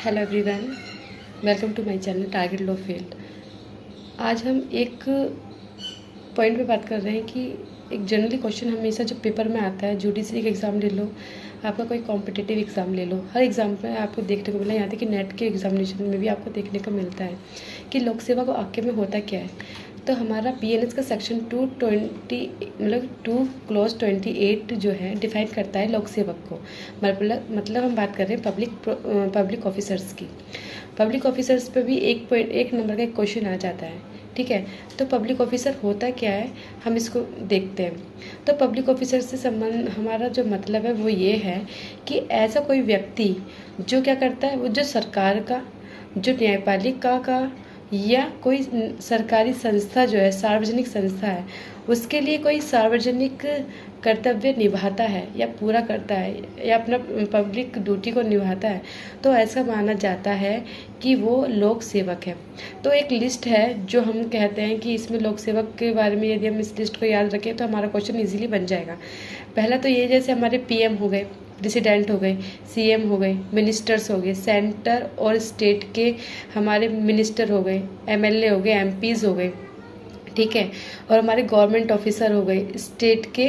Hello everyone, welcome to my channel target law field. आज हम एक पॉइंट पे बात कर रहे हैं कि एक जनरली क्वेश्चन हमेशा जो पेपर में आता है, जुडिशरी का एग्ज़ाम ले लो, आपका कोई कॉम्पिटिटिव एग्ज़ाम ले लो, हर एग्ज़ाम में आपको देखने को मिला, यहाँ तक कि नेट के एग्जामिनेशन में भी आपको देखने को मिलता है कि लोक सेवा को आगे में होता क्या है। तो हमारा BNS का सेक्शन 220 मतलब 2 क्लॉज 28 जो है डिफाइन करता है लोक सेवक को। मतलब हम बात कर रहे हैं पब्लिक ऑफिसर्स की। पब्लिक ऑफिसर्स पे भी एक नंबर का एक क्वेश्चन आ जाता है, ठीक है। तो पब्लिक ऑफिसर होता क्या है, हम इसको देखते हैं। तो पब्लिक ऑफिसर से संबंध हमारा जो मतलब है वो ये है कि ऐसा कोई व्यक्ति जो क्या करता है, वो जो सरकार का, जो न्यायपालिका का या कोई सरकारी संस्था जो है, सार्वजनिक संस्था है, उसके लिए कोई सार्वजनिक कर्तव्य निभाता है या पूरा करता है या अपना पब्लिक ड्यूटी को निभाता है, तो ऐसा माना जाता है कि वो लोक सेवक है। तो एक लिस्ट है जो हम कहते हैं कि इसमें लोक सेवक के बारे में यदि हम इस लिस्ट को याद रखें तो हमारा क्वेश्चन इजीली बन जाएगा। पहला तो ये, जैसे हमारे PM हो गए, प्रेसिडेंट हो गए, CM हो गए, मिनिस्टर्स हो गए, सेंटर और स्टेट के हमारे मिनिस्टर हो गए, MLA हो गए, MPs हो गए, ठीक है। और हमारे गवर्नमेंट ऑफिसर हो गए, स्टेट के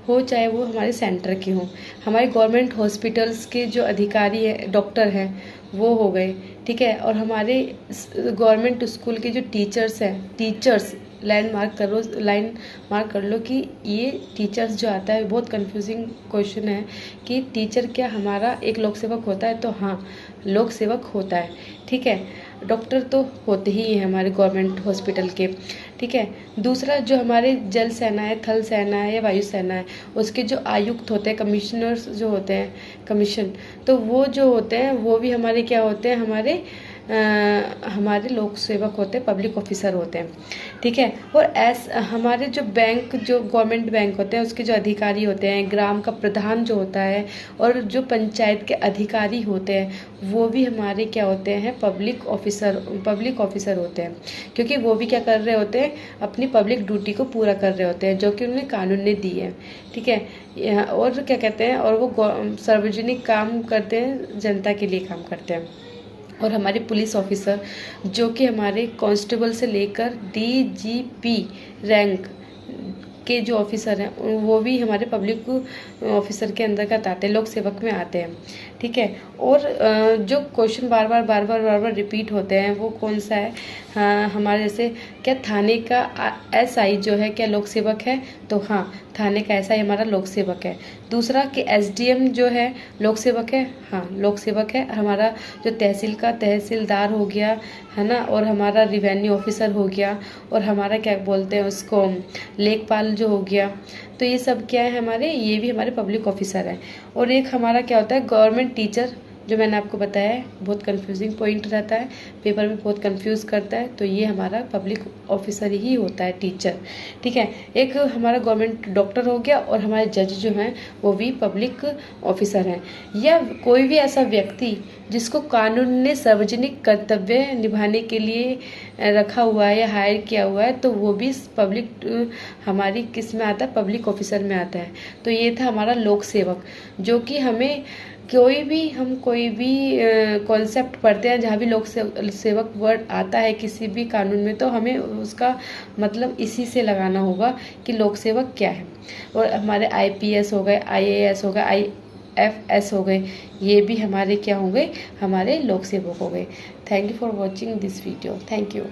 हो चाहे वो हमारे सेंटर के हों। हमारे गवर्नमेंट हॉस्पिटल्स के जो अधिकारी हैं, डॉक्टर हैं, वो हो गए, ठीक है। और हमारे गवर्नमेंट स्कूल के जो टीचर्स हैं, टीचर्स लाइन मार्क कर लो कि ये टीचर्स जो आता है, बहुत कंफ्यूजिंग क्वेश्चन है कि टीचर क्या हमारा एक लोक सेवक होता है। तो हाँ, लोक सेवक होता है, ठीक है। डॉक्टर तो होते ही हैं हमारे गवर्नमेंट हॉस्पिटल के, ठीक है। दूसरा, जो हमारे जल सेना है, थल सेना है या वायु सेना है, उसके जो आयुक्त होते हैं, कमिश्नर्स जो होते हैं, कमीशन, तो वो जो होते हैं वो भी हमारे क्या होते हैं, हमारे लोक सेवक होते हैं, पब्लिक ऑफिसर होते हैं, ठीक है। और हमारे जो बैंक, जो गवर्नमेंट बैंक होते हैं, उसके जो अधिकारी होते हैं, ग्राम का प्रधान जो होता है, और जो पंचायत के अधिकारी होते हैं, वो भी हमारे क्या होते हैं, पब्लिक ऑफिसर होते हैं, क्योंकि वो भी क्या कर रहे होते हैं, अपनी पब्लिक ड्यूटी को पूरा कर रहे होते हैं जो कि उन्हें कानून ने दी है, ठीक है। और क्या कहते हैं, और वो सार्वजनिक काम करते हैं, जनता के लिए काम करते हैं। और हमारे पुलिस ऑफिसर जो कि हमारे कांस्टेबल से लेकर DGP रैंक के जो ऑफिसर हैं, वो भी हमारे पब्लिक ऑफिसर के अंदर आते हैं, लोक सेवक में आते हैं, ठीक है। और जो क्वेश्चन बार बार रिपीट होते हैं, वो कौन सा है, हाँ, हमारे जैसे क्या थाने का SI जो है क्या लोक सेवक है, तो हाँ, थाने का SI हमारा लोक सेवक है। दूसरा कि SDM जो है लोक सेवक है, हाँ, लोक सेवक है। हमारा जो तहसील का तहसीलदार हो गया, है ना, और हमारा रिवेन्यू ऑफिसर हो गया, और हमारा क्या बोलते हैं उसको, लेखपाल जो हो गया, तो ये सब क्या है हमारे, ये भी हमारे पब्लिक ऑफिसर हैं। और एक हमारा क्या होता है, गवर्नमेंट टीचर, जो मैंने आपको बताया है, बहुत कंफ्यूजिंग पॉइंट रहता है, पेपर में बहुत कंफ्यूज करता है, तो ये हमारा पब्लिक ऑफिसर ही होता है, टीचर, ठीक है। एक हमारा गवर्नमेंट डॉक्टर हो गया, और हमारे जज जो हैं वो भी पब्लिक ऑफिसर हैं। या कोई भी ऐसा व्यक्ति जिसको कानून ने सार्वजनिक कर्तव्य निभाने के लिए रखा हुआ है या हायर किया हुआ है, तो वो भी पब्लिक हमारी किस में आता है, पब्लिक ऑफिसर में आता है। तो ये था हमारा लोक सेवक, जो कि हमें कोई भी कॉन्सेप्ट पढ़ते हैं, जहाँ भी लोक सेवक वर्ड आता है किसी भी कानून में, तो हमें उसका मतलब इसी से लगाना होगा कि लोक सेवक क्या है। और हमारे IPS हो गए, IAS हो गए, IFS हो गए, ये भी हमारे क्या हो गए, हमारे लोक सेवक हो गए। Thank you for watching this video. Thank you.